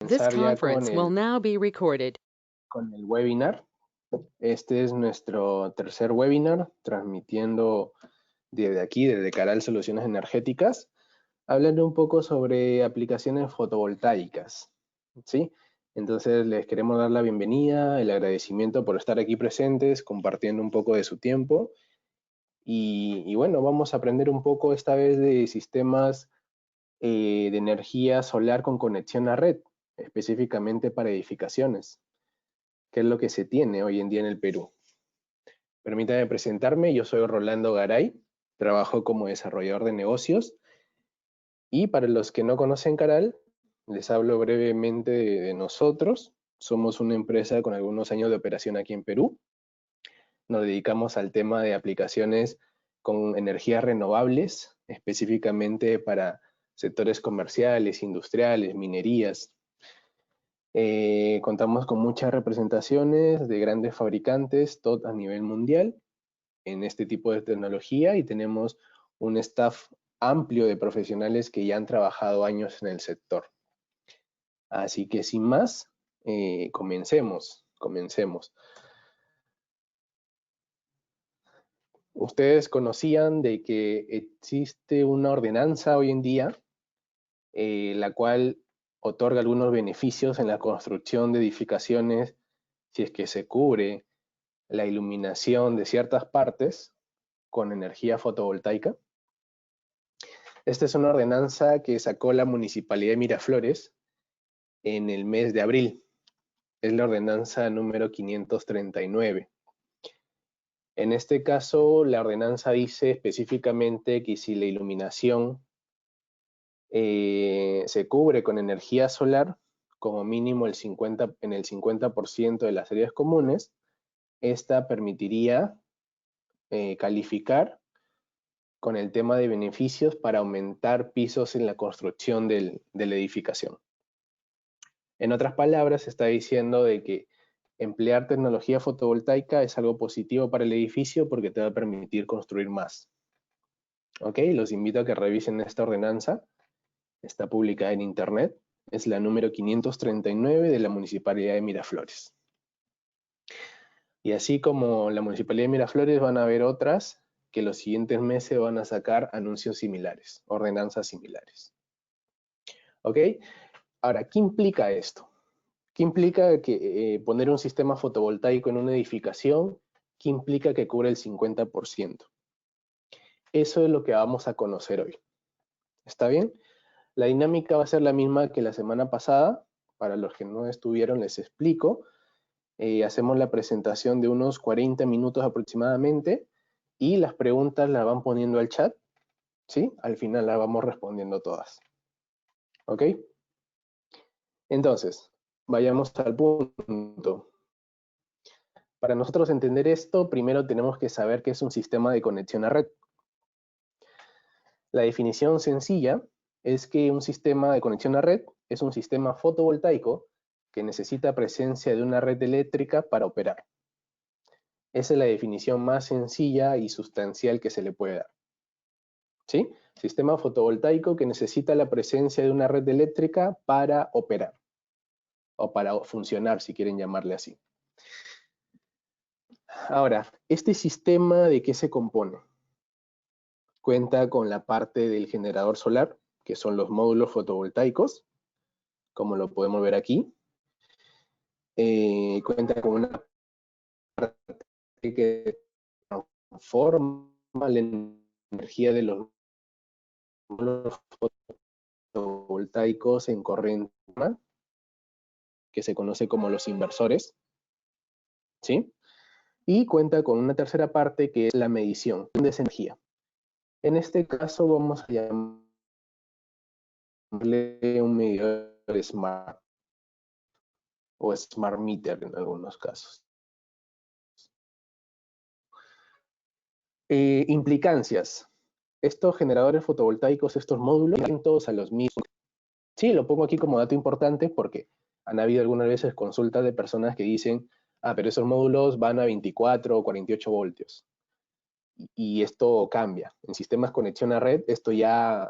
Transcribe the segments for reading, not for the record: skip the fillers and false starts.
This Comenzar ya conference will now be recorded. con el webinar. Este es nuestro tercer webinar, transmitiendo desde aquí, desde Caral Soluciones Energéticas, hablando un poco sobre aplicaciones fotovoltaicas, ¿sí? Entonces les queremos dar la bienvenida, el agradecimiento por estar aquí presentes, compartiendo un poco de su tiempo. Y bueno, vamos a aprender un poco esta vez de sistemas de energía solar con conexión a red, específicamente para edificaciones, que es lo que se tiene hoy en día en el Perú. Permítame presentarme, yo soy Rolando Garay, trabajo como desarrollador de negocios y para los que no conocen Caral, les hablo brevemente de nosotros. Somos una empresa con algunos años de operación aquí en Perú. Nos dedicamos al tema de aplicaciones con energías renovables, específicamente para sectores comerciales, industriales, minerías. Contamos con muchas representaciones de grandes fabricantes, todo a nivel mundial, en este tipo de tecnología y tenemos un staff amplio de profesionales que ya han trabajado años en el sector. Así que sin más, comencemos. Ustedes conocían de que existe una ordenanza hoy en día, la cual otorga algunos beneficios en la construcción de edificaciones si es que se cubre la iluminación de ciertas partes con energía fotovoltaica. Esta es una ordenanza que sacó la Municipalidad de Miraflores en el mes de abril. Es la ordenanza número 539. En este caso, la ordenanza dice específicamente que si la iluminación se cubre con energía solar, como mínimo en el 50% de las áreas comunes, esta permitiría calificar con el tema de beneficios para aumentar pisos en la construcción de la edificación. En otras palabras, está diciendo de que emplear tecnología fotovoltaica es algo positivo para el edificio porque te va a permitir construir más. ¿Ok? Los invito a que revisen esta ordenanza. Está publicada en internet. Es la número 539 de la Municipalidad de Miraflores. Y así como la Municipalidad de Miraflores van a haber otras que los siguientes meses van a sacar anuncios similares, ordenanzas similares. ¿Ok? Ahora, ¿qué implica esto? ¿Qué implica que poner un sistema fotovoltaico en una edificación? ¿Qué implica que cubre el 50%? Eso es lo que vamos a conocer hoy. ¿Está bien? La dinámica va a ser la misma que la semana pasada. Para los que no estuvieron, les explico. Hacemos la presentación de unos 40 minutos aproximadamente y las preguntas las van poniendo al chat, ¿sí? Al final las vamos respondiendo todas. ¿Ok? Entonces, vayamos al punto. Para nosotros entender esto, primero tenemos que saber qué es un sistema de conexión a red. La definición sencilla es que un sistema de conexión a red es un sistema fotovoltaico que necesita presencia de una red eléctrica para operar. Esa es la definición más sencilla y sustancial que se le puede dar. ¿Sí? Sistema fotovoltaico que necesita la presencia de una red eléctrica para operar o para funcionar, si quieren llamarle así. Ahora, ¿este sistema de qué se compone? Cuenta con la parte del generador solar, que son los módulos fotovoltaicos, como lo podemos ver aquí. Cuenta con una parte que transforma la energía de los módulos fotovoltaicos en corriente, que se conoce como los inversores, ¿sí? Y cuenta con una tercera parte que es la medición de esa energía. En este caso vamos a llamarle un medidor smart o smart meter en algunos casos. Implicancias. Estos generadores fotovoltaicos, estos módulos, van todos a los mismos. Sí, lo pongo aquí como dato importante porque han habido algunas veces consultas de personas que dicen, pero esos módulos van a 24 o 48 voltios. Y esto cambia. En sistemas conexión a red, esto ya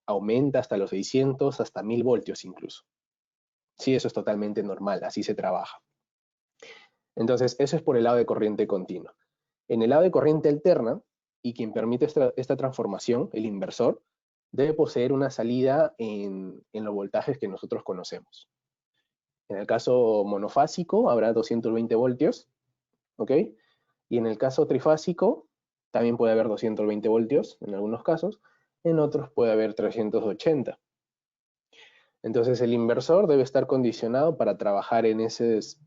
aumenta hasta los 600, hasta 1000 voltios incluso. Sí, eso es totalmente normal, así se trabaja. Entonces, eso es por el lado de corriente continua. En el lado de corriente alterna, y quien permite esta transformación, el inversor, debe poseer una salida en los voltajes que nosotros conocemos. En el caso monofásico habrá 220 voltios, ¿ok? Y en el caso trifásico también puede haber 220 voltios en algunos casos, en otros puede haber 380. Entonces el inversor debe estar condicionado para trabajar en esos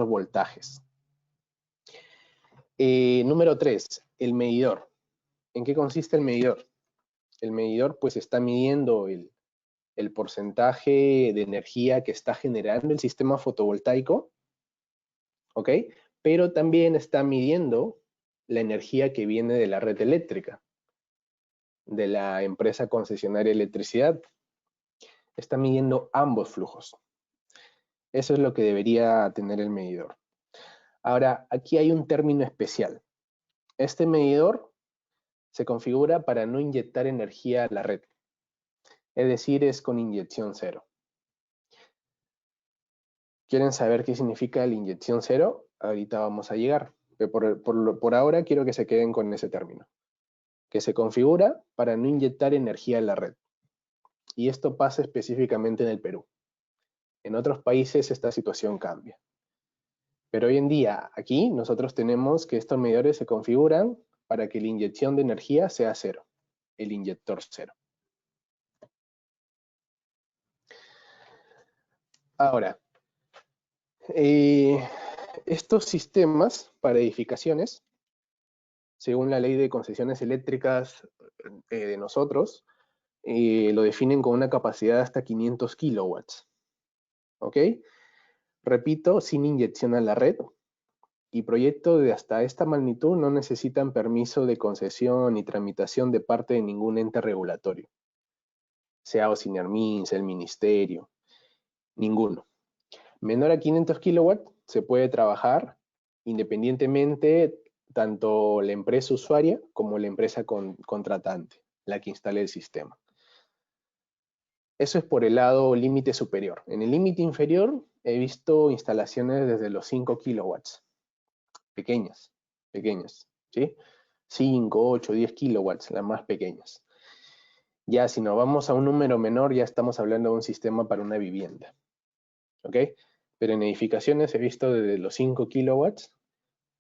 voltajes. Número 3, el medidor. ¿En qué consiste el medidor? El medidor pues está midiendo el porcentaje de energía que está generando el sistema fotovoltaico, ¿ok? Pero también está midiendo la energía que viene de la red eléctrica, de la empresa concesionaria de electricidad. Está midiendo ambos flujos. Eso es lo que debería tener el medidor. Ahora, aquí hay un término especial. Este medidor se configura para no inyectar energía a la red. Es decir, es con inyección cero. ¿Quieren saber qué significa la inyección cero? Ahorita vamos a llegar. Pero por ahora quiero que se queden con ese término. Que se configura para no inyectar energía a la red. Y esto pasa específicamente en el Perú. En otros países esta situación cambia. Pero hoy en día, aquí, nosotros tenemos que estos medidores se configuran para que la inyección de energía sea cero, el inyector cero. Ahora, estos sistemas para edificaciones, según la ley de concesiones eléctricas de nosotros, lo definen con una capacidad de hasta 500 kilowatts. ¿Ok? Repito, sin inyección a la red, y proyectos de hasta esta magnitud no necesitan permiso de concesión ni tramitación de parte de ningún ente regulatorio, sea OCINERMIN, sea el ministerio, ninguno. Menor a 500 kilowatts se puede trabajar independientemente tanto la empresa usuaria como la empresa contratante, la que instale el sistema. Eso es por el lado límite superior. En el límite inferior he visto instalaciones desde los 5 kilowatts, pequeñas, ¿sí? 5, 8, 10 kilowatts, las más pequeñas. Ya si nos vamos a un número menor, ya estamos hablando de un sistema para una vivienda, ¿ok? Pero en edificaciones he visto desde los 5 kilowatts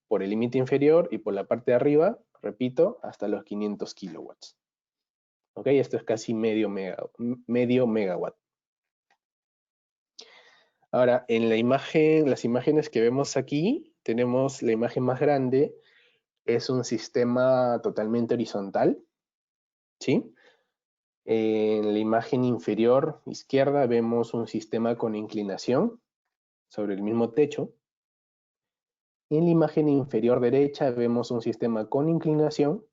por el límite inferior y por la parte de arriba, repito, hasta los 500 kilowatts. ¿Ok? Esto es casi medio megawatt. Ahora, en la imagen, las imágenes que vemos aquí, tenemos la imagen más grande, es un sistema totalmente horizontal, ¿sí? En la imagen inferior izquierda vemos un sistema con inclinación sobre el mismo techo. Y en la imagen inferior derecha vemos un sistema con inclinación,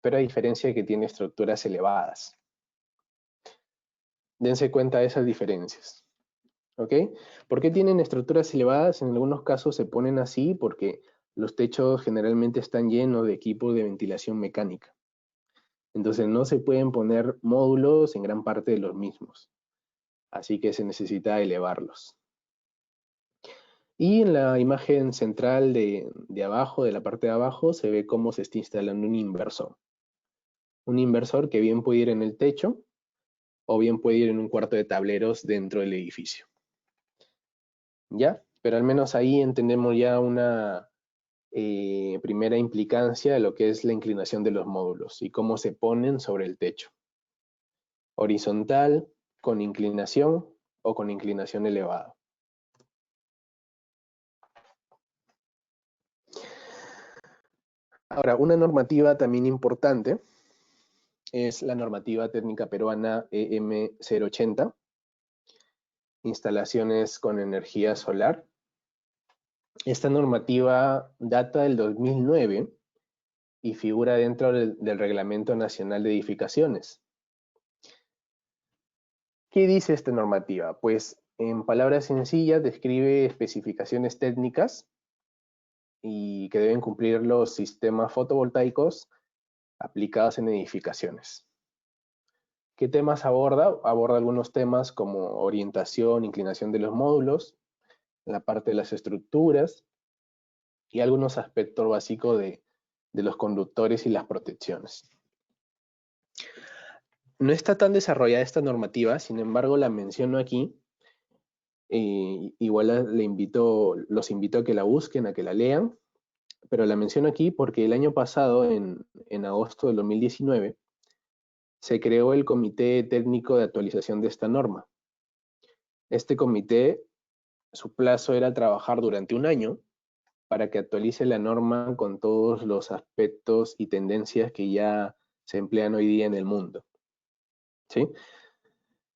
pero a diferencia de que tiene estructuras elevadas. Dense cuenta de esas diferencias. ¿Ok? ¿Por qué tienen estructuras elevadas? En algunos casos se ponen así porque los techos generalmente están llenos de equipos de ventilación mecánica. Entonces no se pueden poner módulos en gran parte de los mismos. Así que se necesita elevarlos. Y en la imagen central de abajo, de la parte de abajo, se ve cómo se está instalando un inversor. Un inversor que bien puede ir en el techo o bien puede ir en un cuarto de tableros dentro del edificio. ¿Ya? Pero al menos ahí entendemos ya una primera implicancia de lo que es la inclinación de los módulos y cómo se ponen sobre el techo. Horizontal, con inclinación o con inclinación elevada. Ahora, una normativa también importante es la normativa técnica peruana EM 080, instalaciones con energía solar. Esta normativa data del 2009 y figura dentro del Reglamento Nacional de Edificaciones. ¿Qué dice esta normativa? Pues en palabras sencillas describe especificaciones técnicas y que deben cumplir los sistemas fotovoltaicos aplicados en edificaciones. ¿Qué temas aborda? Aborda algunos temas como orientación, inclinación de los módulos, la parte de las estructuras y algunos aspectos básicos de los conductores y las protecciones. No está tan desarrollada esta normativa, sin embargo la menciono aquí. Igual los invito a que la busquen, a que la lean, pero la menciono aquí porque el año pasado, en agosto del 2019, se creó el Comité Técnico de Actualización de esta norma. Este comité, su plazo era trabajar durante un año para que actualice la norma con todos los aspectos y tendencias que ya se emplean hoy día en el mundo. ¿Sí?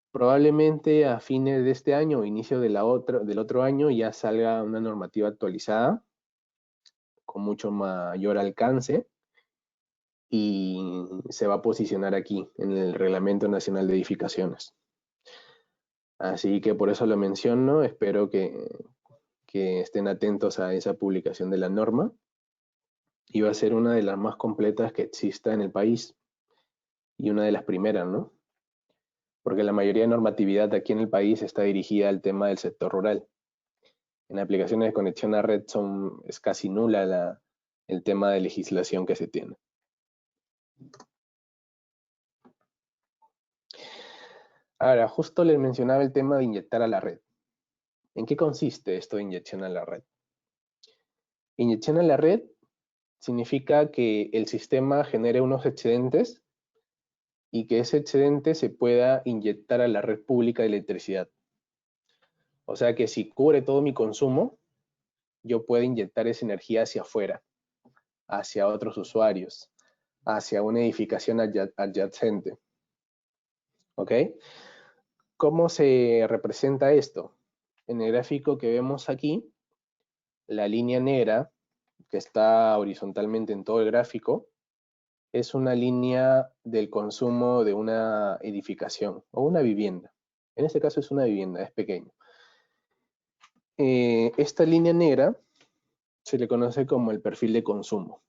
Probablemente a fines de este año o inicio del otro año ya salga una normativa actualizada con mucho mayor alcance y se va a posicionar aquí en el Reglamento Nacional de Edificaciones. Así que por eso lo menciono, espero que estén atentos a esa publicación de la norma y va a ser una de las más completas que exista en el país y una de las primeras, ¿no? Porque la mayoría de normatividad aquí en el país está dirigida al tema del sector rural. En aplicaciones de conexión a red es casi nula el tema de legislación que se tiene. Ahora, justo les mencionaba el tema de inyectar a la red. ¿En qué consiste esto de inyección a la red? Inyección a la red significa que el sistema genere unos excedentes y que ese excedente se pueda inyectar a la red pública de electricidad. O sea que si cubre todo mi consumo, yo puedo inyectar esa energía hacia afuera, hacia otros usuarios, hacia una edificación adyacente. ¿Ok? ¿Cómo se representa esto? En el gráfico que vemos aquí, la línea negra, que está horizontalmente en todo el gráfico, es una línea del consumo de una edificación o una vivienda. En este caso es una vivienda, es pequeño. Esta línea negra se le conoce como el perfil de consumo.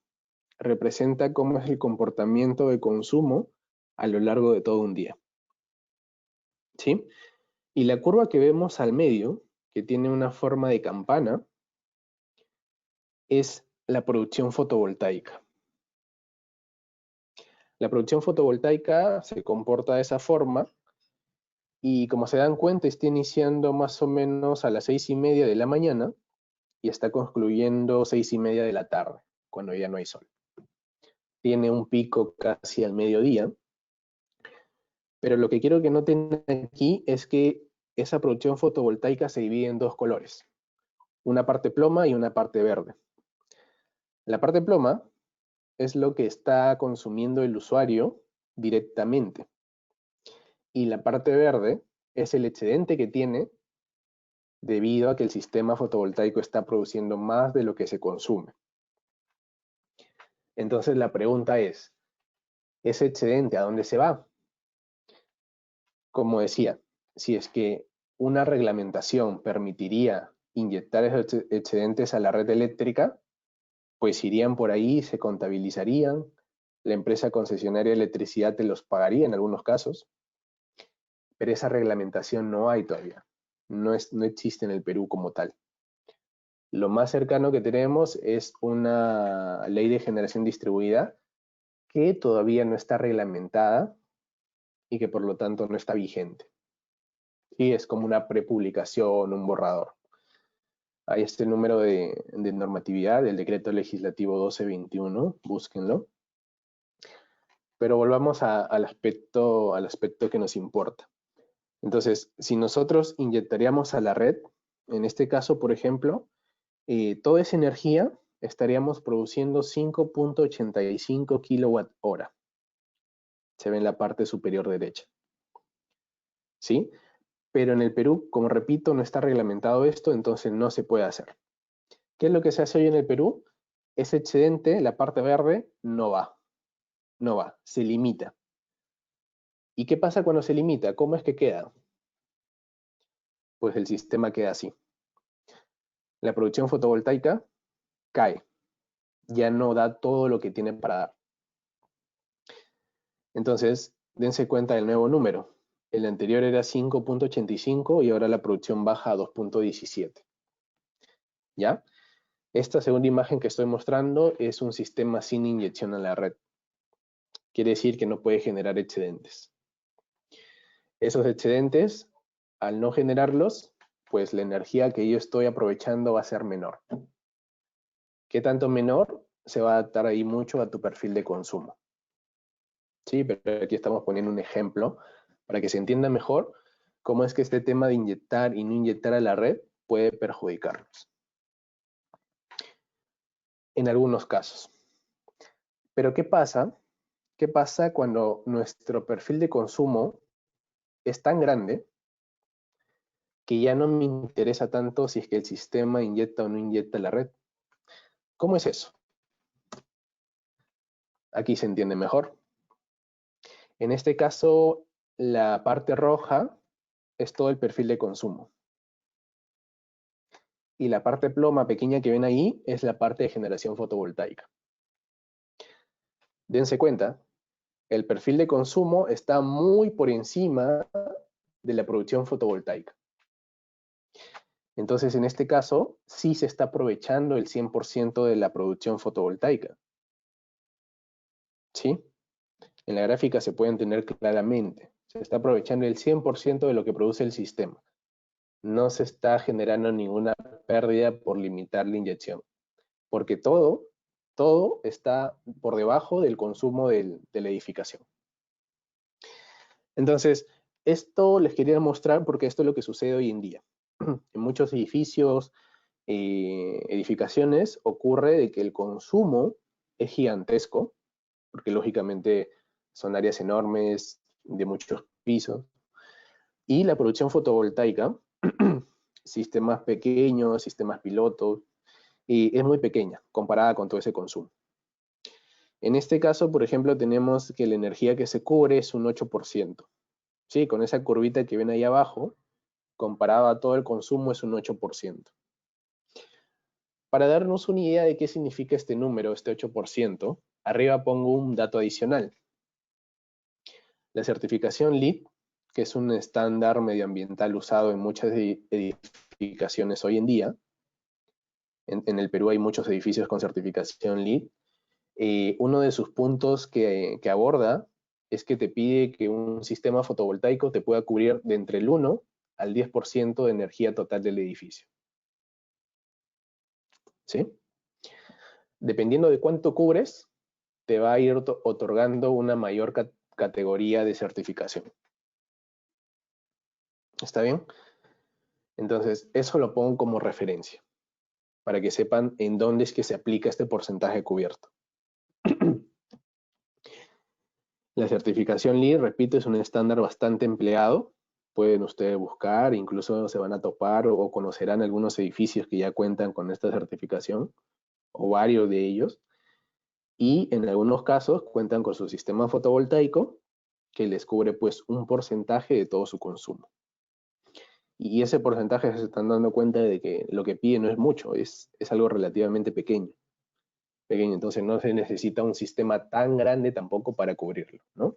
Representa cómo es el comportamiento de consumo a lo largo de todo un día. ¿Sí? Y la curva que vemos al medio, que tiene una forma de campana, es la producción fotovoltaica. La producción fotovoltaica se comporta de esa forma y como se dan cuenta está iniciando más o menos a las 6:30 de la mañana y está concluyendo 6:30 de la tarde, cuando ya no hay sol. Tiene un pico casi al mediodía, pero lo que quiero que noten aquí es que esa producción fotovoltaica se divide en dos colores, una parte ploma y una parte verde. La parte ploma es lo que está consumiendo el usuario directamente. Y la parte verde es el excedente que tiene debido a que el sistema fotovoltaico está produciendo más de lo que se consume. Entonces la pregunta es, ¿ese excedente a dónde se va? Como decía, si es que una reglamentación permitiría inyectar esos excedentes a la red eléctrica, pues irían por ahí, se contabilizarían, la empresa concesionaria de electricidad te los pagaría en algunos casos, pero esa reglamentación no hay todavía, no existe en el Perú como tal. Lo más cercano que tenemos es una ley de generación distribuida que todavía no está reglamentada y que por lo tanto no está vigente. Y es como una prepublicación, un borrador. Ahí está el número de normatividad del decreto legislativo 1221, búsquenlo. Pero volvamos al aspecto que nos importa. Entonces, si nosotros inyectaríamos a la red, en este caso, por ejemplo, toda esa energía estaríamos produciendo 5.85 kWh. Se ve en la parte superior derecha. ¿Sí? Pero en el Perú, como repito, no está reglamentado esto, entonces no se puede hacer. ¿Qué es lo que se hace hoy en el Perú? Ese excedente, la parte verde, no va. No va, se limita. ¿Y qué pasa cuando se limita? ¿Cómo es que queda? Pues el sistema queda así. La producción fotovoltaica cae. Ya no da todo lo que tiene para dar. Entonces, dense cuenta del nuevo número. El anterior era 5.85 y ahora la producción baja a 2.17. ¿Ya? Esta segunda imagen que estoy mostrando es un sistema sin inyección a la red. Quiere decir que no puede generar excedentes. Esos excedentes, al no generarlos, pues la energía que yo estoy aprovechando va a ser menor. ¿Qué tanto menor? Se va a adaptar ahí mucho a tu perfil de consumo. Sí, pero aquí estamos poniendo un ejemplo para que se entienda mejor cómo es que este tema de inyectar y no inyectar a la red puede perjudicarnos. En algunos casos. Pero ¿qué pasa? ¿Qué pasa cuando nuestro perfil de consumo es tan grande que ya no me interesa tanto si es que el sistema inyecta o no inyecta la red? ¿Cómo es eso? Aquí se entiende mejor. En este caso, la parte roja es todo el perfil de consumo. Y la parte ploma pequeña que ven ahí es la parte de generación fotovoltaica. Dense cuenta, el perfil de consumo está muy por encima de la producción fotovoltaica. Entonces, en este caso, sí se está aprovechando el 100% de la producción fotovoltaica. ¿Sí? En la gráfica se puede entender claramente. Se está aprovechando el 100% de lo que produce el sistema. No se está generando ninguna pérdida por limitar la inyección. Porque todo está por debajo del consumo de la edificación. Entonces, esto les quería mostrar porque esto es lo que sucede hoy en día. En muchos edificios, edificaciones, ocurre de que el consumo es gigantesco, porque lógicamente son áreas enormes, de muchos pisos, y la producción fotovoltaica, sistemas pequeños, sistemas pilotos, y es muy pequeña comparada con todo ese consumo. En este caso, por ejemplo, tenemos que la energía que se cubre es un 8%. ¿Sí? Con esa curvita que ven ahí abajo, comparado a todo el consumo, es un 8%. Para darnos una idea de qué significa este número, este 8%, arriba pongo un dato adicional. La certificación LEED, que es un estándar medioambiental usado en muchas edificaciones hoy en día, en el Perú hay muchos edificios con certificación LEED, uno de sus puntos que aborda es que te pide que un sistema fotovoltaico te pueda cubrir de entre el 1 al 10% de energía total del edificio. ¿Sí? Dependiendo de cuánto cubres, te va a ir otorgando una mayor categoría de certificación. ¿Está bien? Entonces, eso lo pongo como referencia, para que sepan en dónde es que se aplica este porcentaje cubierto. La certificación LEED, repito, es un estándar bastante empleado. Pueden ustedes buscar, incluso se van a topar o conocerán algunos edificios que ya cuentan con esta certificación, o varios de ellos, y en algunos casos cuentan con su sistema fotovoltaico que les cubre pues un porcentaje de todo su consumo. Y ese porcentaje se están dando cuenta de que lo que pide no es mucho, es algo relativamente pequeño. Entonces no se necesita un sistema tan grande tampoco para cubrirlo, ¿no?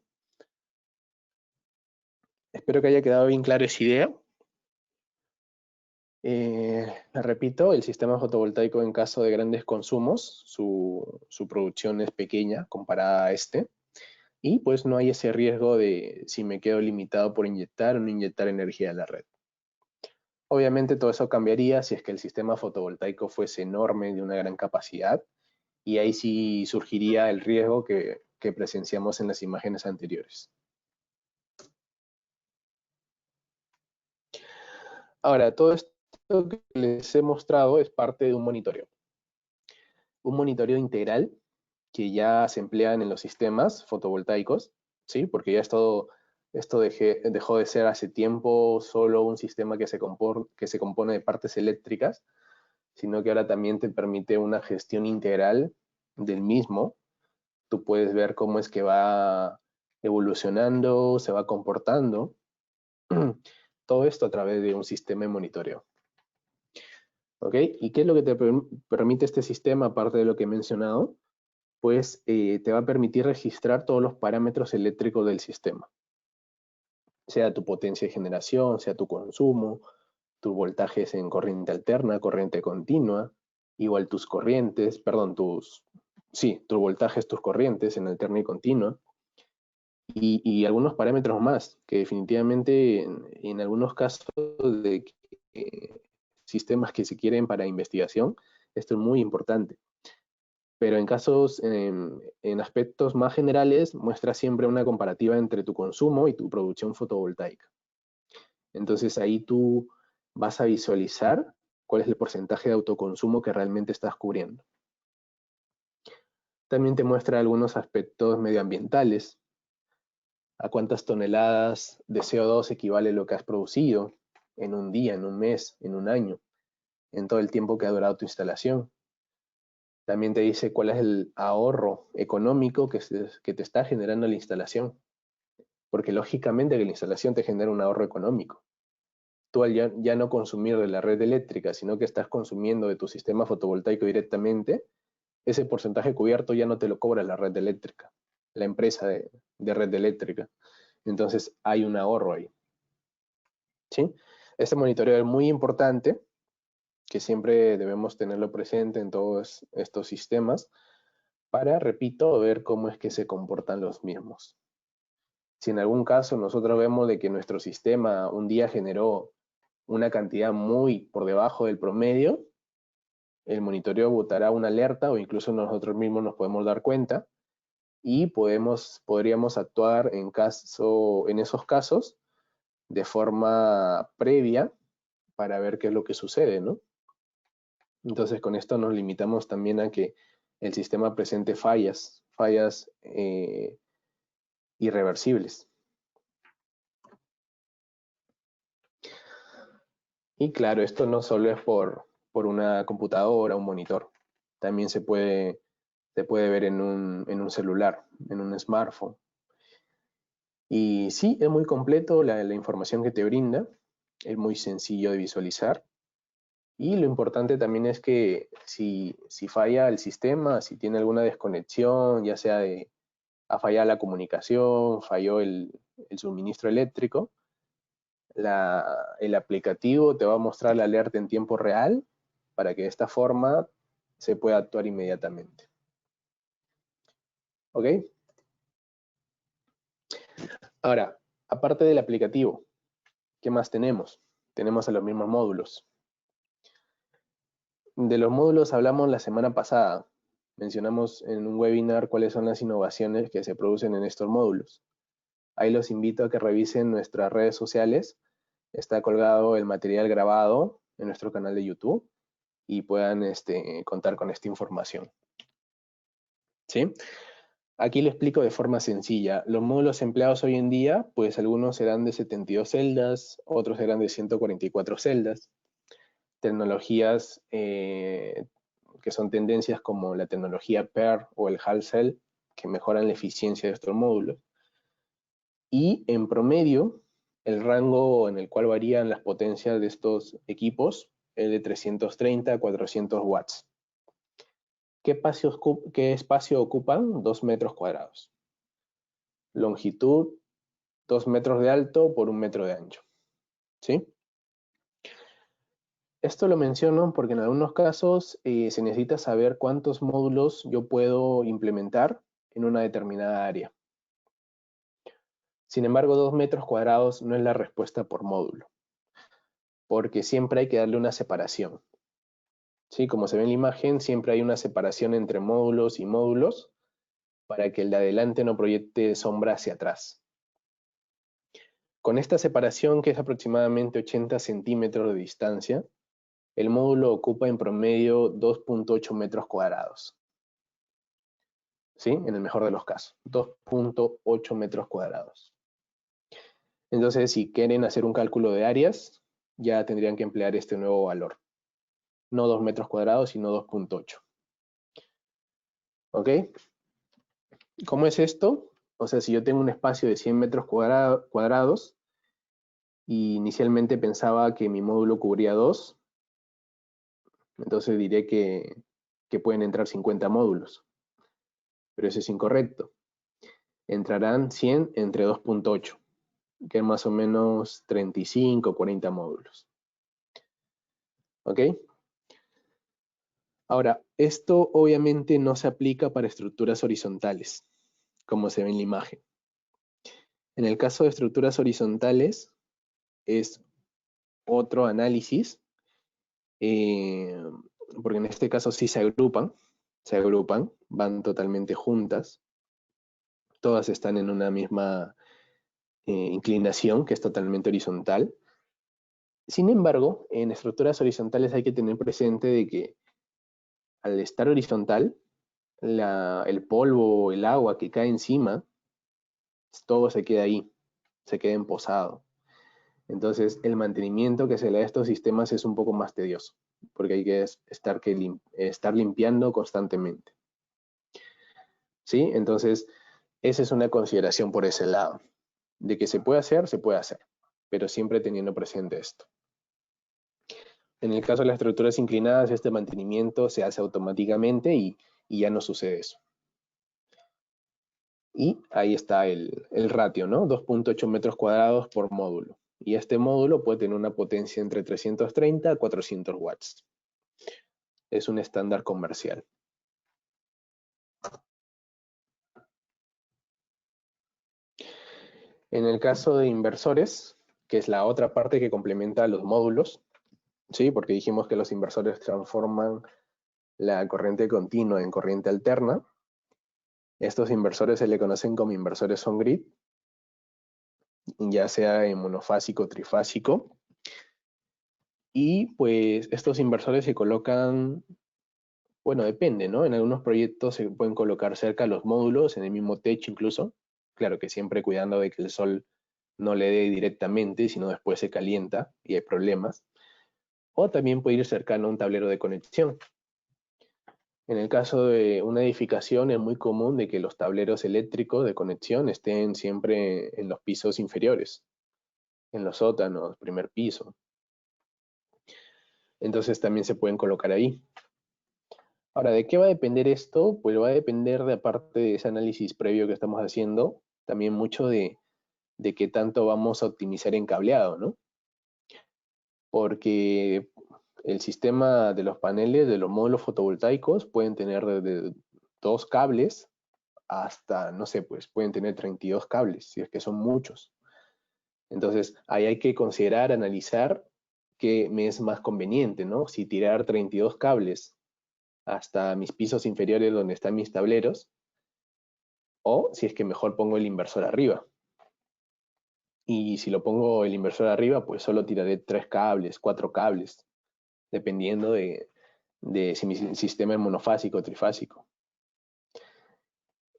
Espero que haya quedado bien claro esa idea. Repito, el sistema fotovoltaico en caso de grandes consumos, su producción es pequeña comparada a este, y pues no hay ese riesgo de si me quedo limitado por inyectar o no inyectar energía a la red. Obviamente todo eso cambiaría si es que el sistema fotovoltaico fuese enorme, de una gran capacidad, y ahí sí surgiría el riesgo que presenciamos en las imágenes anteriores. Ahora, todo esto que les he mostrado es parte de un monitoreo. Un monitoreo integral que ya se emplean en los sistemas fotovoltaicos, ¿sí? Porque ya esto dejó de ser hace tiempo solo un sistema que se compone de partes eléctricas, sino que ahora también te permite una gestión integral del mismo. Tú puedes ver cómo es que va evolucionando, se va comportando. Todo esto a través de un sistema de monitoreo. ¿Ok? ¿Y qué es lo que te permite este sistema, aparte de lo que he mencionado? pues te va a permitir registrar todos los parámetros eléctricos del sistema, sea tu potencia de generación, sea tu consumo, tus voltajes en corriente alterna, corriente continua, igual tus corrientes, perdón, tus voltajes, tus corrientes en alterna y continua, y algunos parámetros más, que definitivamente en algunos casos de sistemas que se quieren para investigación, esto es muy importante. Pero en casos, en aspectos más generales, muestra siempre una comparativa entre tu consumo y tu producción fotovoltaica. Entonces ahí tú vas a visualizar cuál es el porcentaje de autoconsumo que realmente estás cubriendo. También te muestra algunos aspectos medioambientales, a cuántas toneladas de CO2 equivale lo que has producido en un día, en un mes, en un año, en todo el tiempo que ha durado tu instalación. También te dice cuál es el ahorro económico que te está generando la instalación, porque lógicamente que la instalación te genera un ahorro económico. Tú al ya no consumir de la red eléctrica, sino que estás consumiendo de tu sistema fotovoltaico directamente, ese porcentaje cubierto ya no te lo cobra la red eléctrica, la empresa de red eléctrica. Entonces hay un ahorro ahí. ¿Sí? Este monitoreo es muy importante, que siempre debemos tenerlo presente en todos estos sistemas, para, repito, ver cómo es que se comportan los mismos. Si en algún caso nosotros vemos de que nuestro sistema un día generó una cantidad muy por debajo del promedio, el monitoreo botará una alerta o incluso nosotros mismos nos podemos dar cuenta y podríamos actuar en esos casos de forma previa para ver qué es lo que sucede, ¿no? Entonces con esto nos limitamos también a que el sistema presente fallas irreversibles. Y claro, esto no solo es por una computadora, un monitor. También se puede ver en un celular, en un smartphone. Y sí, es muy completo la información que te brinda, es muy sencillo de visualizar. Y lo importante también es que si falla el sistema, si tiene alguna desconexión, ya sea ha fallado la comunicación, falló el suministro eléctrico, el aplicativo te va a mostrar la alerta en tiempo real para que de esta forma se pueda actuar inmediatamente. ¿Ok? Ahora, aparte del aplicativo, ¿qué más tenemos? Tenemos a los mismos módulos. De los módulos hablamos la semana pasada. Mencionamos en un webinar cuáles son las innovaciones que se producen en estos módulos. Ahí los invito a que revisen nuestras redes sociales. Está colgado el material grabado en nuestro canal de YouTube y puedan contar con esta información. ¿Sí? Aquí le explico de forma sencilla. Los módulos empleados hoy en día, pues algunos serán de 72 celdas, otros serán de 144 celdas. Tecnologías que son tendencias como la tecnología PER o el Hall Cell, que mejoran la eficiencia de estos módulos. Y en promedio, el rango en el cual varían las potencias de estos equipos es de 330 a 400 watts. ¿Qué espacio ocupan? 2 metros cuadrados. Longitud, 2 metros de alto por 1 metro de ancho. ¿Sí? Esto lo menciono porque en algunos casos se necesita saber cuántos módulos yo puedo implementar en una determinada área. Sin embargo, 2 metros cuadrados no es la respuesta por módulo, porque siempre hay que darle una separación. ¿Sí? Como se ve en la imagen, siempre hay una separación entre módulos y módulos para que el de adelante no proyecte sombra hacia atrás. Con esta separación, que es aproximadamente 80 centímetros de distancia, el módulo ocupa en promedio 2.8 metros cuadrados. ¿Sí? En el mejor de los casos, 2.8 metros cuadrados. Entonces, si quieren hacer un cálculo de áreas, ya tendrían que emplear este nuevo valor. No 2 metros cuadrados, sino 2.8. ¿Ok? ¿Cómo es esto? O sea, si yo tengo un espacio de 100 metros cuadrados y inicialmente pensaba que mi módulo cubría 2, entonces diré que pueden entrar 50 módulos. pero eso es incorrecto. Entrarán 100 entre 2.8, que es más o menos 35 o 40 módulos. ¿Ok? Ahora, esto obviamente no se aplica para estructuras horizontales, como se ve en la imagen. En el caso de estructuras horizontales, es otro análisis, porque en este caso sí se agrupan, van totalmente juntas, todas están en una misma inclinación, que es totalmente horizontal. Sin embargo, en estructuras horizontales hay que tener presente de que al estar horizontal, el polvo, el agua que cae encima, todo se queda ahí, se queda emposado. Entonces, el mantenimiento que se le da a estos sistemas es un poco más tedioso, porque hay que estar limpiando constantemente. ¿Sí? Entonces, esa es una consideración por ese lado. De que se puede hacer, pero siempre teniendo presente esto. En el caso de las estructuras inclinadas, este mantenimiento se hace automáticamente y ya no sucede eso. Y ahí está el ratio, ¿no? 2.8 metros cuadrados por módulo. Y este módulo puede tener una potencia entre 330 a 400 watts. Es un estándar comercial. En el caso de inversores, que es la otra parte que complementa a los módulos, ¿sí? Porque dijimos que los inversores transforman la corriente continua en corriente alterna. Estos inversores se le conocen como inversores on-grid, ya sea en monofásico o trifásico. Y pues estos inversores se colocan, bueno, depende, ¿no? En algunos proyectos se pueden colocar cerca de los módulos, en el mismo techo incluso. Claro que siempre cuidando de que el sol no le dé directamente, sino después se calienta y hay problemas. O también puede ir cercano a un tablero de conexión. En el caso de una edificación es muy común de que los tableros eléctricos de conexión estén siempre en los pisos inferiores, en los sótanos, primer piso. Entonces también se pueden colocar ahí. Ahora, ¿de qué va a depender esto? Pues va a depender, de aparte de ese análisis previo que estamos haciendo, también mucho de qué tanto vamos a optimizar en cableado, ¿no? Porque el sistema de los paneles, de los módulos fotovoltaicos, pueden tener desde 2 cables hasta, no sé, pues pueden tener 32 cables, si es que son muchos. Entonces, ahí hay que considerar, analizar qué me es más conveniente, ¿no? Si tirar 32 cables hasta mis pisos inferiores donde están mis tableros, o si es que mejor pongo el inversor arriba. Y si lo pongo el inversor arriba, pues solo tiraré 3 cables, 4 cables, dependiendo de si mi sistema es monofásico o trifásico.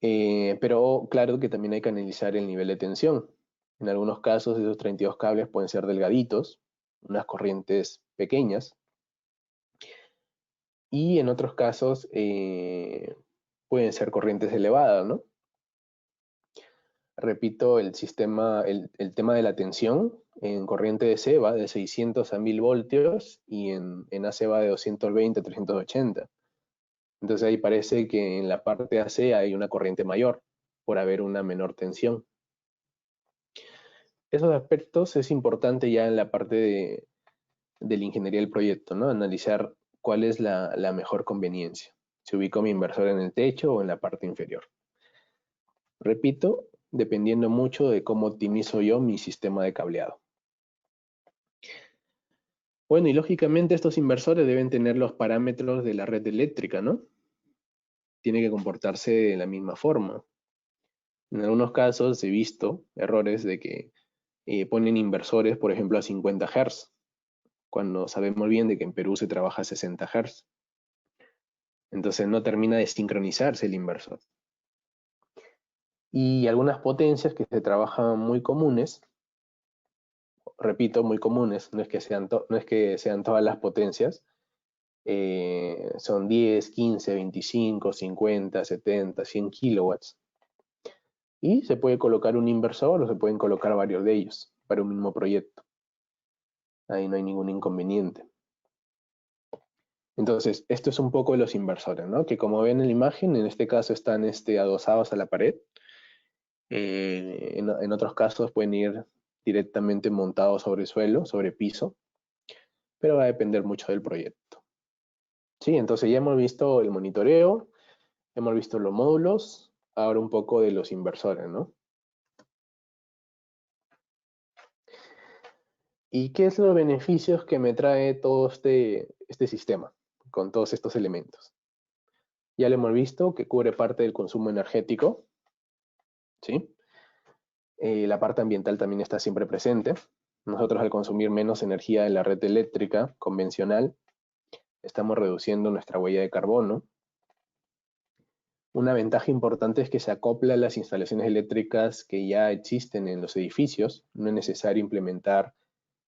Pero claro que también hay que analizar el nivel de tensión. En algunos casos esos 32 cables pueden ser delgaditos, unas corrientes pequeñas, y en otros casos pueden ser corrientes elevadas, ¿no? Repito, el tema de la tensión en corriente DC va de 600 a 1000 voltios y en AC va de 220 a 380. Entonces ahí parece que en la parte AC hay una corriente mayor por haber una menor tensión. Esos aspectos es importante ya en la parte de la ingeniería del proyecto, ¿no? Analizar cuál es la mejor conveniencia. Si ubico mi inversor en el techo o en la parte inferior. Repito, dependiendo mucho de cómo optimizo yo mi sistema de cableado. Bueno, y lógicamente estos inversores deben tener los parámetros de la red eléctrica, ¿no? Tiene que comportarse de la misma forma. En algunos casos he visto errores de que ponen inversores, por ejemplo, a 50 Hz, cuando sabemos bien de que en Perú se trabaja a 60 Hz. Entonces no termina de sincronizarse el inversor. Y algunas potencias que se trabajan muy comunes, repito, muy comunes, no es que sean todas las potencias, son 10, 15, 25, 50, 70, 100 kilowatts. Y se puede colocar un inversor o se pueden colocar varios de ellos para un mismo proyecto. Ahí no hay ningún inconveniente. Entonces, esto es un poco de los inversores, ¿no? Que como ven en la imagen, en este caso están adosados a la pared. En otros casos pueden ir directamente montados sobre suelo, sobre piso, pero va a depender mucho del proyecto. Sí, entonces ya hemos visto el monitoreo, hemos visto los módulos, ahora un poco de los inversores, ¿no? ¿Y qué es los beneficios que me trae todo este sistema con todos estos elementos? Ya lo hemos visto que cubre parte del consumo energético, ¿sí? La parte ambiental también está siempre presente. Nosotros al consumir menos energía en la red eléctrica convencional, estamos reduciendo nuestra huella de carbono. Una ventaja importante es que se acopla a las instalaciones eléctricas que ya existen en los edificios. No es necesario implementar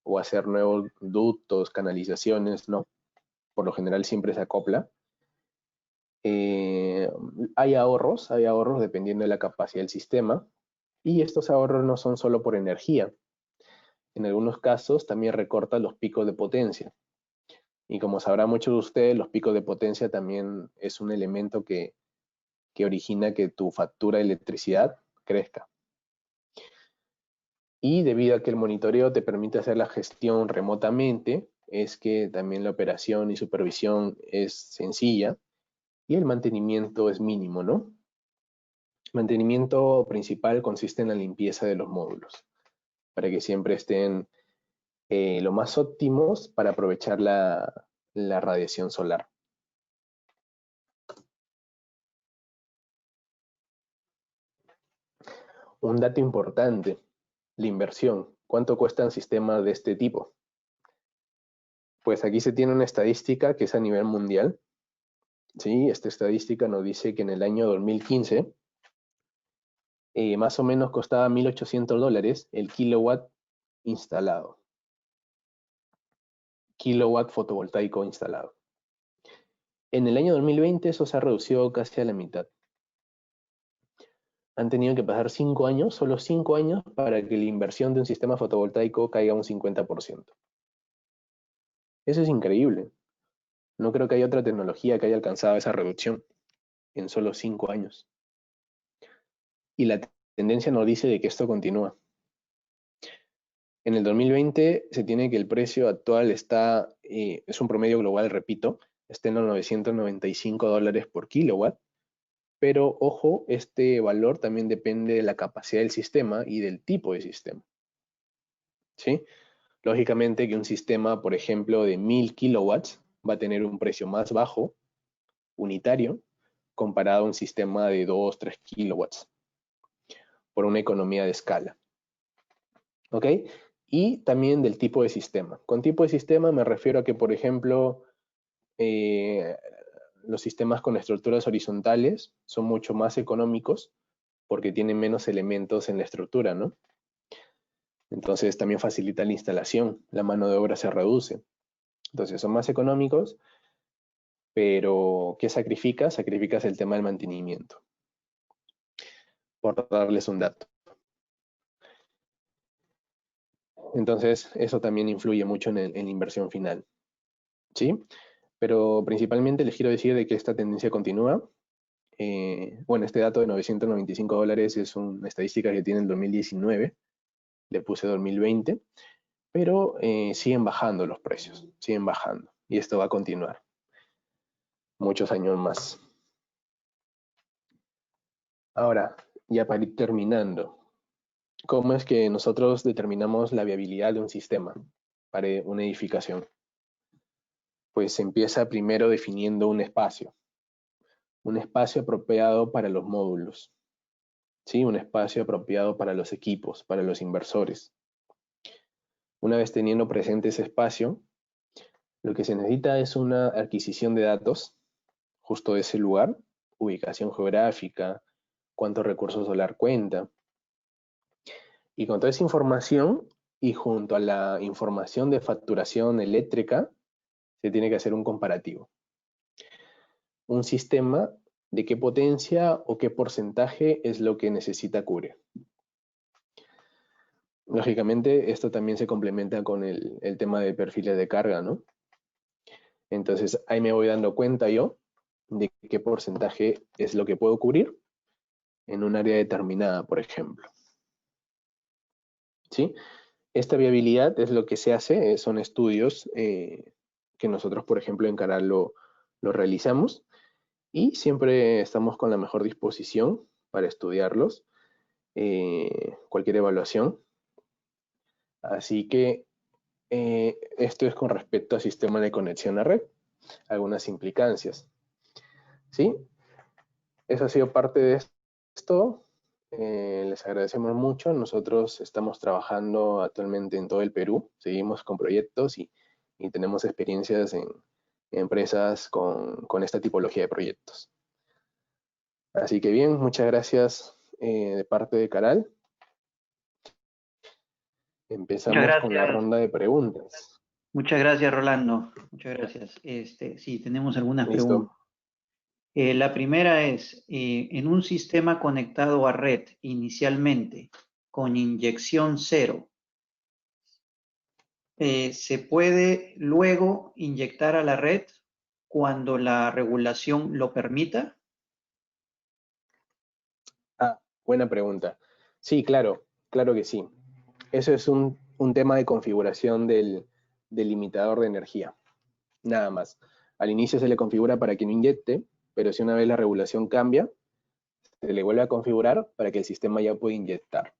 o hacer nuevos ductos, canalizaciones, no. Por lo general siempre se acopla. Hay ahorros dependiendo de la capacidad del sistema. Y estos ahorros no son solo por energía. En algunos casos también recorta los picos de potencia. Y como sabrán muchos de ustedes, los picos de potencia también es un elemento que origina que tu factura de electricidad crezca. Y debido a que el monitoreo te permite hacer la gestión remotamente, es que también la operación y supervisión es sencilla y el mantenimiento es mínimo, ¿no? El mantenimiento principal consiste en la limpieza de los módulos, para que siempre estén lo más óptimos para aprovechar la radiación solar. Un dato importante, la inversión. ¿Cuánto cuestan sistemas de este tipo? Pues aquí se tiene una estadística que es a nivel mundial. Sí, esta estadística nos dice que en el año 2015 más o menos costaba $1.800 el kilowatt instalado. Kilowatt fotovoltaico instalado. En el año 2020 eso se ha reducido casi a la mitad. Han tenido que pasar 5 años, solo 5 años, para que la inversión de un sistema fotovoltaico caiga un 50%. Eso es increíble. No creo que haya otra tecnología que haya alcanzado esa reducción en solo 5 años. Y la tendencia nos dice de que esto continúa. En el 2020 se tiene que el precio actual está, es un promedio global, repito, está en los $995 por kilowatt, pero ojo, este valor también depende de la capacidad del sistema y del tipo de sistema. ¿Sí? Lógicamente que un sistema, por ejemplo, de 1000 kilowatts va a tener un precio más bajo, unitario, comparado a un sistema de 2, 3 kilowatts, por una economía de escala. ¿Ok? Y también del tipo de sistema. Con tipo de sistema me refiero a que, por ejemplo, los sistemas con estructuras horizontales son mucho más económicos porque tienen menos elementos en la estructura, ¿no? Entonces también facilita la instalación, la mano de obra se reduce. Entonces son más económicos, pero ¿qué sacrificas? Sacrificas el tema del mantenimiento, por darles un dato. Entonces eso también influye mucho en la inversión final, ¿sí? Pero principalmente les quiero decir de que esta tendencia continúa. Bueno, este dato de $995 es una estadística que tiene el 2019, le puse 2020, pero siguen bajando los precios, siguen bajando, y esto va a continuar muchos años más. Ahora, ya para ir terminando, ¿cómo es que nosotros determinamos la viabilidad de un sistema para una edificación? Pues se empieza primero definiendo un espacio apropiado para los módulos, ¿sí? Un espacio apropiado para los equipos, para los inversores. Una vez teniendo presente ese espacio, lo que se necesita es una adquisición de datos justo de ese lugar, ubicación geográfica, cuánto recursos solar cuenta. Y con toda esa información y junto a la información de facturación eléctrica, se tiene que hacer un comparativo. Un sistema de qué potencia o qué porcentaje es lo que necesita cubrir. Lógicamente, esto también se complementa con el tema de perfiles de carga, ¿no? Entonces ahí me voy dando cuenta yo de qué porcentaje es lo que puedo cubrir en un área determinada, por ejemplo. ¿Sí? Esta viabilidad es lo que se hace, son estudios que nosotros, por ejemplo, en Caral lo realizamos y siempre estamos con la mejor disposición para estudiarlos, cualquier evaluación. Así que esto es con respecto al sistema de conexión a red, algunas implicancias. ¿Sí? Eso ha sido parte de esto. Les agradecemos mucho. Nosotros estamos trabajando actualmente en todo el Perú. Seguimos con proyectos y tenemos experiencias en empresas con esta tipología de proyectos. Así que bien, muchas gracias de parte de Caral. Empezamos con la ronda de preguntas. Muchas gracias, Rolando. Muchas gracias. Sí, tenemos algunas Listo. preguntas. La primera es, en un sistema conectado a red inicialmente con inyección cero, ¿se puede luego inyectar a la red cuando la regulación lo permita? Ah, buena pregunta. Sí, claro que sí. Eso es un tema de configuración del limitador de energía. Nada más. Al inicio se le configura para que no inyecte, pero si una vez la regulación cambia, se le vuelve a configurar para que el sistema ya pueda inyectar.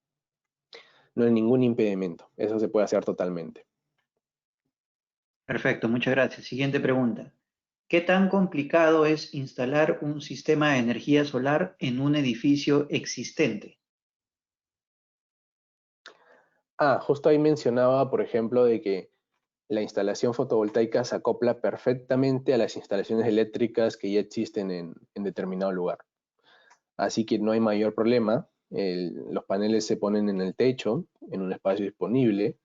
No hay ningún impedimento. Eso se puede hacer totalmente. Perfecto, muchas gracias. Siguiente pregunta. ¿Qué tan complicado es instalar un sistema de energía solar en un edificio existente? Ah, justo ahí mencionaba, por ejemplo, de que la instalación fotovoltaica se acopla perfectamente a las instalaciones eléctricas que ya existen en determinado lugar. Así que no hay mayor problema. Los paneles se ponen en el techo, en un espacio disponible.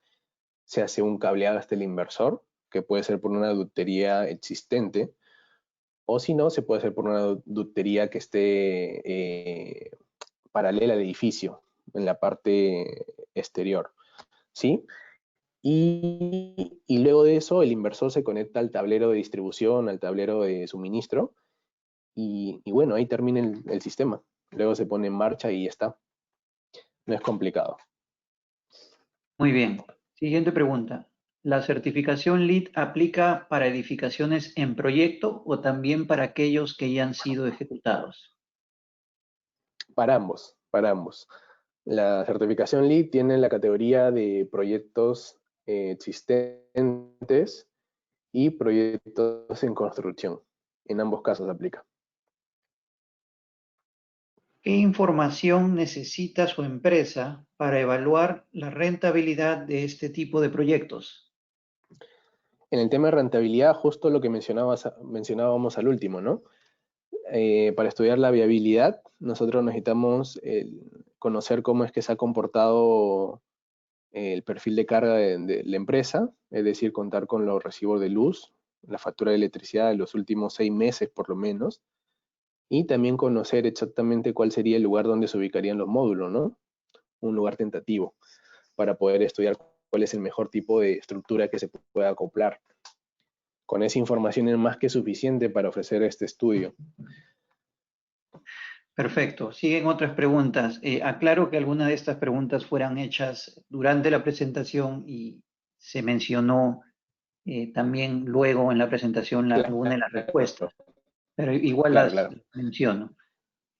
Se hace un cableado hasta el inversor, que puede ser por una ductería existente, o si no, se puede hacer por una ductería que esté paralela al edificio, en la parte exterior. ¿Sí? Y luego de eso, el inversor se conecta al tablero de distribución, al tablero de suministro, y bueno, ahí termina el sistema. Luego se pone en marcha y ya está. No es complicado. Muy bien. Siguiente pregunta. ¿La certificación LEED aplica para edificaciones en proyecto o también para aquellos que ya han sido ejecutados? Para ambos, para ambos. La certificación LEED tiene la categoría de proyectos existentes y proyectos en construcción. En ambos casos aplica. ¿Qué información necesita su empresa para evaluar la rentabilidad de este tipo de proyectos? En el tema de rentabilidad, justo lo que mencionábamos al último, ¿no? Para estudiar la viabilidad, nosotros necesitamos conocer cómo es que se ha comportado el perfil de carga de la empresa, es decir, contar con los recibos de luz, la factura de electricidad de los últimos 6 meses por lo menos, y también conocer exactamente cuál sería el lugar donde se ubicarían los módulos, ¿no? Un lugar tentativo, para poder estudiar cuál es el mejor tipo de estructura que se pueda acoplar. Con esa información es más que suficiente para ofrecer este estudio. Perfecto. Siguen otras preguntas. Aclaro que algunas de estas preguntas fueran hechas durante la presentación y se mencionó también luego en la presentación alguna de las respuestas, pero igual las Claro. menciono.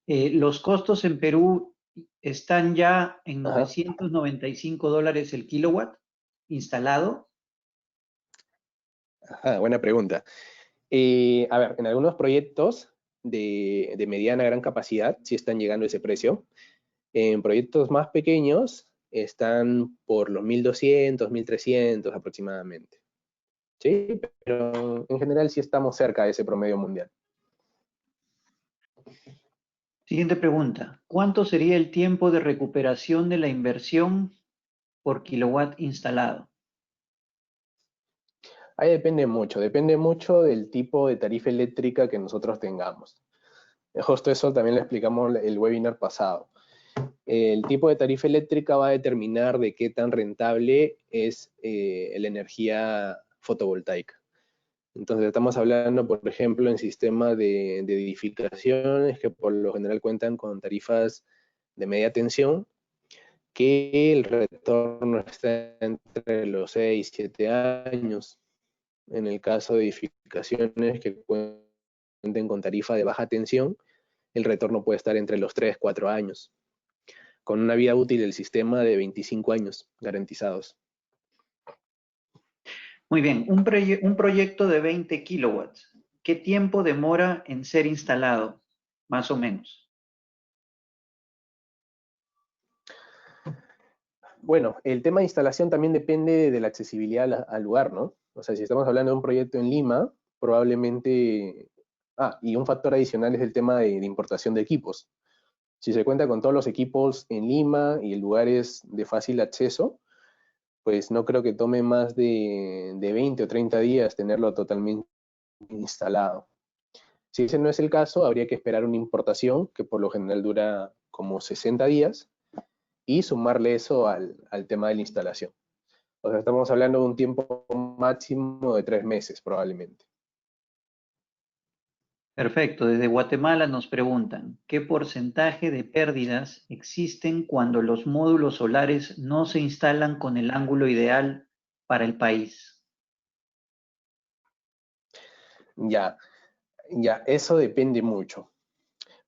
Los costos en Perú están ya en Ajá. $995 el kilowatt instalado. Ajá, buena pregunta. A ver, en algunos proyectos de mediana gran capacidad sí están llegando a ese precio. En proyectos más pequeños están por los 1.200, 1.300 aproximadamente. Sí, pero en general sí estamos cerca de ese promedio mundial. Siguiente pregunta. ¿Cuánto sería el tiempo de recuperación de la inversión por kilowatt instalado? Ahí depende mucho del tipo de tarifa eléctrica que nosotros tengamos. Justo eso también lo explicamos en el webinar pasado. El tipo de tarifa eléctrica va a determinar de qué tan rentable es la energía fotovoltaica. Entonces estamos hablando, por ejemplo, en sistemas de edificaciones que por lo general cuentan con tarifas de media tensión, que el retorno está entre los 6 y 7 años. En el caso de edificaciones que cuenten con tarifa de baja tensión, el retorno puede estar entre los 3 4 años, con una vida útil del sistema de 25 años garantizados. Muy bien, un proyecto de 20 kilowatts, ¿qué tiempo demora en ser instalado, más o menos? Bueno, el tema de instalación también depende de la accesibilidad al lugar, ¿no? O sea, si estamos hablando de un proyecto en Lima, probablemente... y un factor adicional es el tema de importación de equipos. Si se cuenta con todos los equipos en Lima y el lugar es de fácil acceso, pues no creo que tome más de 20 o 30 días tenerlo totalmente instalado. Si ese no es el caso, habría que esperar una importación que por lo general dura como 60 días y sumarle eso al tema de la instalación. O sea, estamos hablando de un tiempo máximo de 3 meses probablemente. Perfecto, desde Guatemala nos preguntan, ¿qué porcentaje de pérdidas existen cuando los módulos solares no se instalan con el ángulo ideal para el país? Ya, eso depende mucho.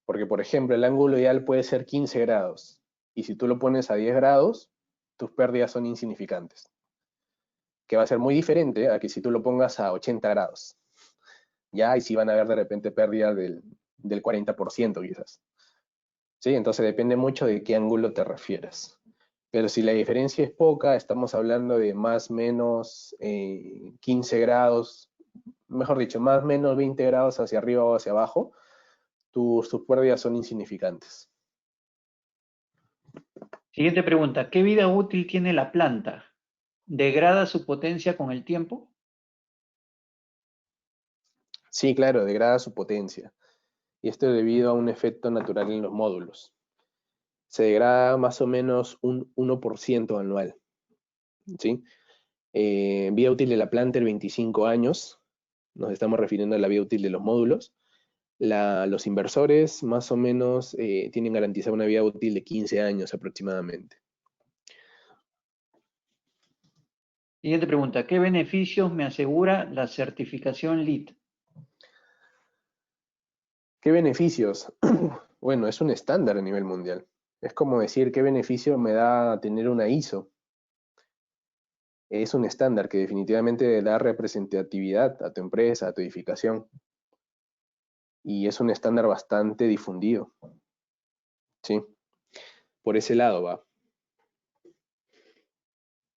Porque, por ejemplo, el ángulo ideal puede ser 15 grados. Y si tú lo pones a 10 grados, tus pérdidas son insignificantes. Que va a ser muy diferente a que si tú lo pongas a 80 grados. Ya, y sí van a haber de repente pérdidas del 40% quizás. ¿Sí? Entonces depende mucho de qué ángulo te refieras. Pero si la diferencia es poca, estamos hablando de más o menos 15 grados, mejor dicho, más o menos 20 grados hacia arriba o hacia abajo, tus pérdidas son insignificantes. Siguiente pregunta, ¿qué vida útil tiene la planta? ¿Degrada su potencia con el tiempo? Sí, claro, degrada su potencia. Y esto es debido a un efecto natural en los módulos. Se degrada más o menos un 1% anual. ¿Sí? Vida útil de la planta, el 25 años. Nos estamos refiriendo a la vida útil de los módulos. Los inversores más o menos tienen garantizada una vida útil de 15 años aproximadamente. Siguiente pregunta, ¿qué beneficios me asegura la certificación LEED? ¿Qué beneficios? Bueno, es un estándar a nivel mundial. Es como decir, ¿qué beneficio me da tener una ISO? Es un estándar que definitivamente da representatividad a tu empresa, a tu edificación. Y es un estándar bastante difundido. ¿Sí? Por ese lado va.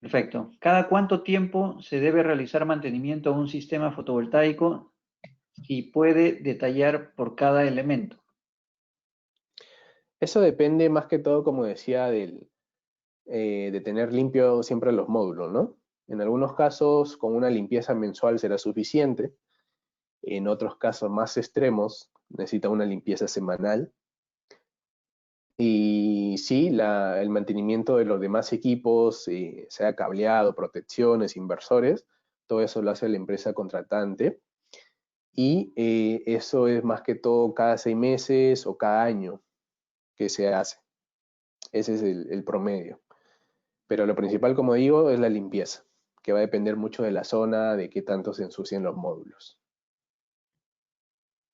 Perfecto. ¿Cada cuánto tiempo se debe realizar mantenimiento a un sistema fotovoltaico y puede detallar por cada elemento? Eso depende más que todo, como decía, de tener limpio siempre los módulos, ¿no? En algunos casos, con una limpieza mensual será suficiente. En otros casos más extremos, necesita una limpieza semanal. Y sí, el mantenimiento de los demás equipos, sea cableado, protecciones, inversores, todo eso lo hace la empresa contratante. Y eso es más que todo cada 6 meses o cada año que se hace. Ese es el promedio. Pero lo principal, como digo, es la limpieza, que va a depender mucho de la zona, de qué tanto se ensucien los módulos.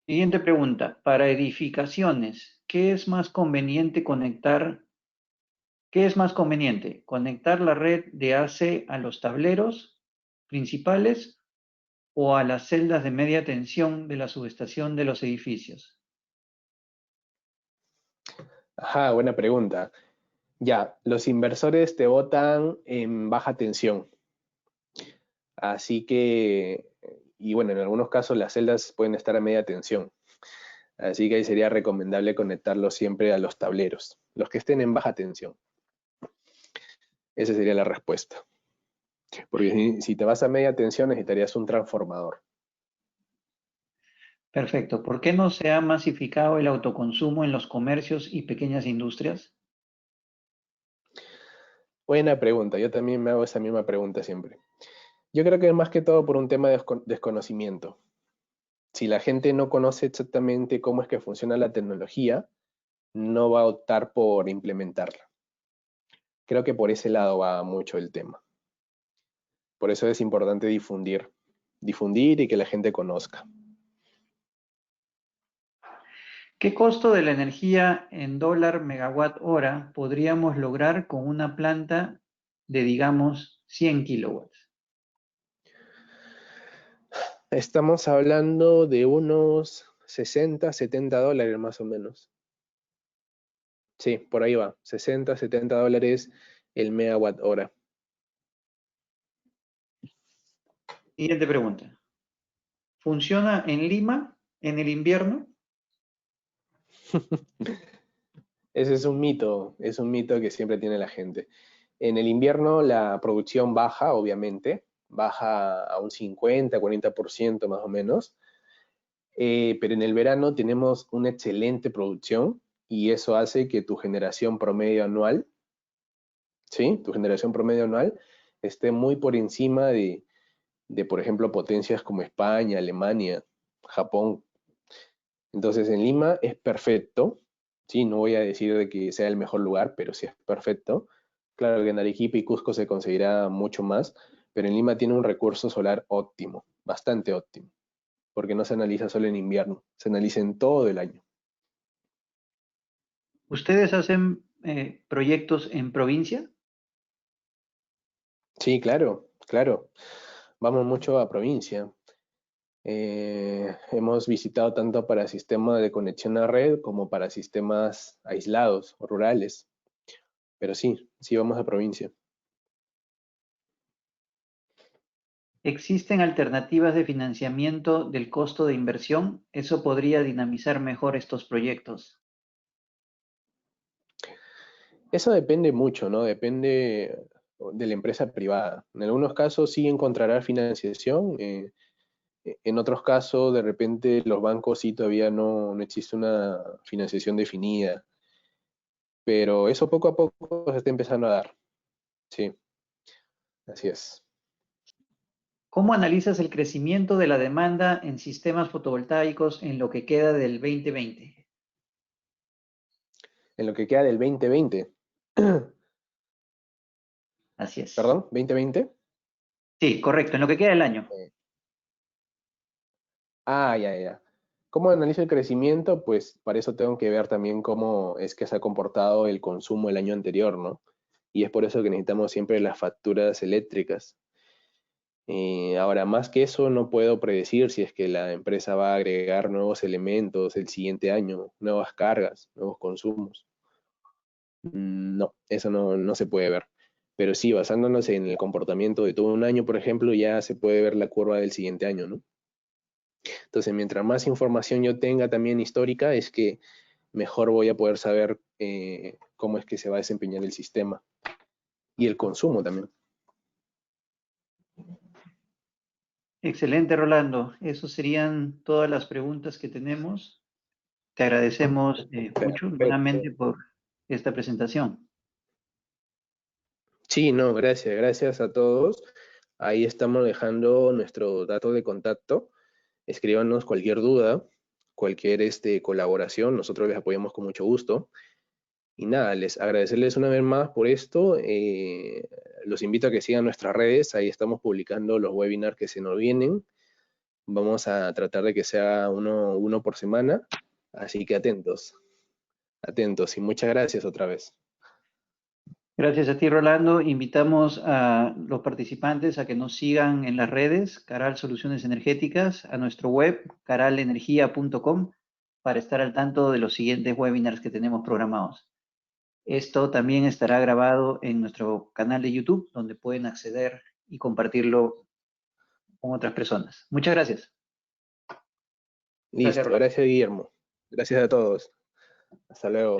Siguiente pregunta. Para edificaciones, ¿qué es más conveniente conectar? ¿Qué es más conveniente? ¿Conectar la red de AC a los tableros principales o a las celdas de media tensión de la subestación de los edificios? Ajá, buena pregunta. Ya, los inversores te votan en baja tensión. Así que, y bueno, en algunos casos las celdas pueden estar a media tensión. Así que ahí sería recomendable conectarlos siempre a los tableros, los que estén en baja tensión. Esa sería la respuesta. Porque si te vas a media tensión necesitarías un transformador. Perfecto. ¿Por qué no se ha masificado el autoconsumo en los comercios y pequeñas industrias? Buena pregunta, yo también me hago esa misma pregunta siempre. Yo creo que es más que todo por un tema de desconocimiento. Si la gente no conoce exactamente cómo es que funciona la tecnología, no va a optar por implementarla. Creo que por ese lado va mucho el tema. Por eso es importante difundir y que la gente conozca. ¿Qué costo de la energía en dólar megawatt hora podríamos lograr con una planta de, digamos, 100 kilowatts? Estamos hablando de unos 60, 70 dólares más o menos. Sí, por ahí va. 60, 70 dólares el megawatt hora. Siguiente pregunta. ¿Funciona en Lima en el invierno? Ese es un mito que siempre tiene la gente. En el invierno la producción baja, obviamente, baja a un 50, 40% más o menos, pero en el verano tenemos una excelente producción y eso hace que tu generación promedio anual, ¿sí? Tu generación promedio anual esté muy por encima por ejemplo, potencias como España, Alemania, Japón. Entonces, en Lima es perfecto, ¿sí? No voy a decir de que sea el mejor lugar, pero sí es perfecto. Claro que en Arequipa y Cusco se conseguirá mucho más, pero en Lima tiene un recurso solar óptimo, bastante óptimo, porque no se analiza solo en invierno, se analiza en todo el año. ¿Ustedes hacen proyectos en provincia? Sí, claro, claro. Vamos mucho a provincia. Hemos visitado tanto para sistemas de conexión a red como para sistemas aislados o rurales. Pero sí, sí vamos a provincia. ¿Existen alternativas de financiamiento del costo de inversión? Eso podría dinamizar mejor estos proyectos. Eso depende mucho, ¿no? Depende de la empresa privada. En algunos casos sí encontrará financiación, en otros casos de repente los bancos sí todavía no existe una financiación definida, pero eso poco a poco se está empezando a dar. Sí, así es. ¿Cómo analizas el crecimiento de la demanda en sistemas fotovoltaicos en lo que queda del 2020? En lo que queda del 2020, Así es. perdón, 2020. Sí, correcto, en lo que queda del año. Ya, ya. ¿Cómo analizo el crecimiento? Pues para eso tengo que ver también cómo es que se ha comportado el consumo el año anterior, ¿no? Y es por eso que necesitamos siempre las facturas eléctricas. Ahora, más que eso, no puedo predecir si es que la empresa va a agregar nuevos elementos el siguiente año, nuevas cargas, nuevos consumos. No, eso no se puede ver. Pero sí, basándonos en el comportamiento de todo un año, por ejemplo, ya se puede ver la curva del siguiente año, ¿no? Entonces, mientras más información yo tenga también histórica, es que mejor voy a poder saber cómo es que se va a desempeñar el sistema y el consumo también. Excelente, Rolando. Esas serían todas las preguntas que tenemos. Te agradecemos mucho Perfecto. nuevamente por esta presentación. Sí, no, gracias a todos. Ahí estamos dejando nuestro dato de contacto. Escríbanos cualquier duda, cualquier colaboración, nosotros les apoyamos con mucho gusto. Y nada, les agradecerles una vez más por esto. Los invito a que sigan nuestras redes, ahí estamos publicando los webinars que se nos vienen. Vamos a tratar de que sea uno por semana, así que atentos y muchas gracias otra vez. Gracias a ti, Rolando. Invitamos a los participantes a que nos sigan en las redes, Caral Soluciones Energéticas, a nuestro web, caralenergia.com, para estar al tanto de los siguientes webinars que tenemos programados. Esto también estará grabado en nuestro canal de YouTube, donde pueden acceder y compartirlo con otras personas. Muchas gracias. Gracias, Listo, Rolando. gracias Guillermo. Gracias a todos. Hasta luego.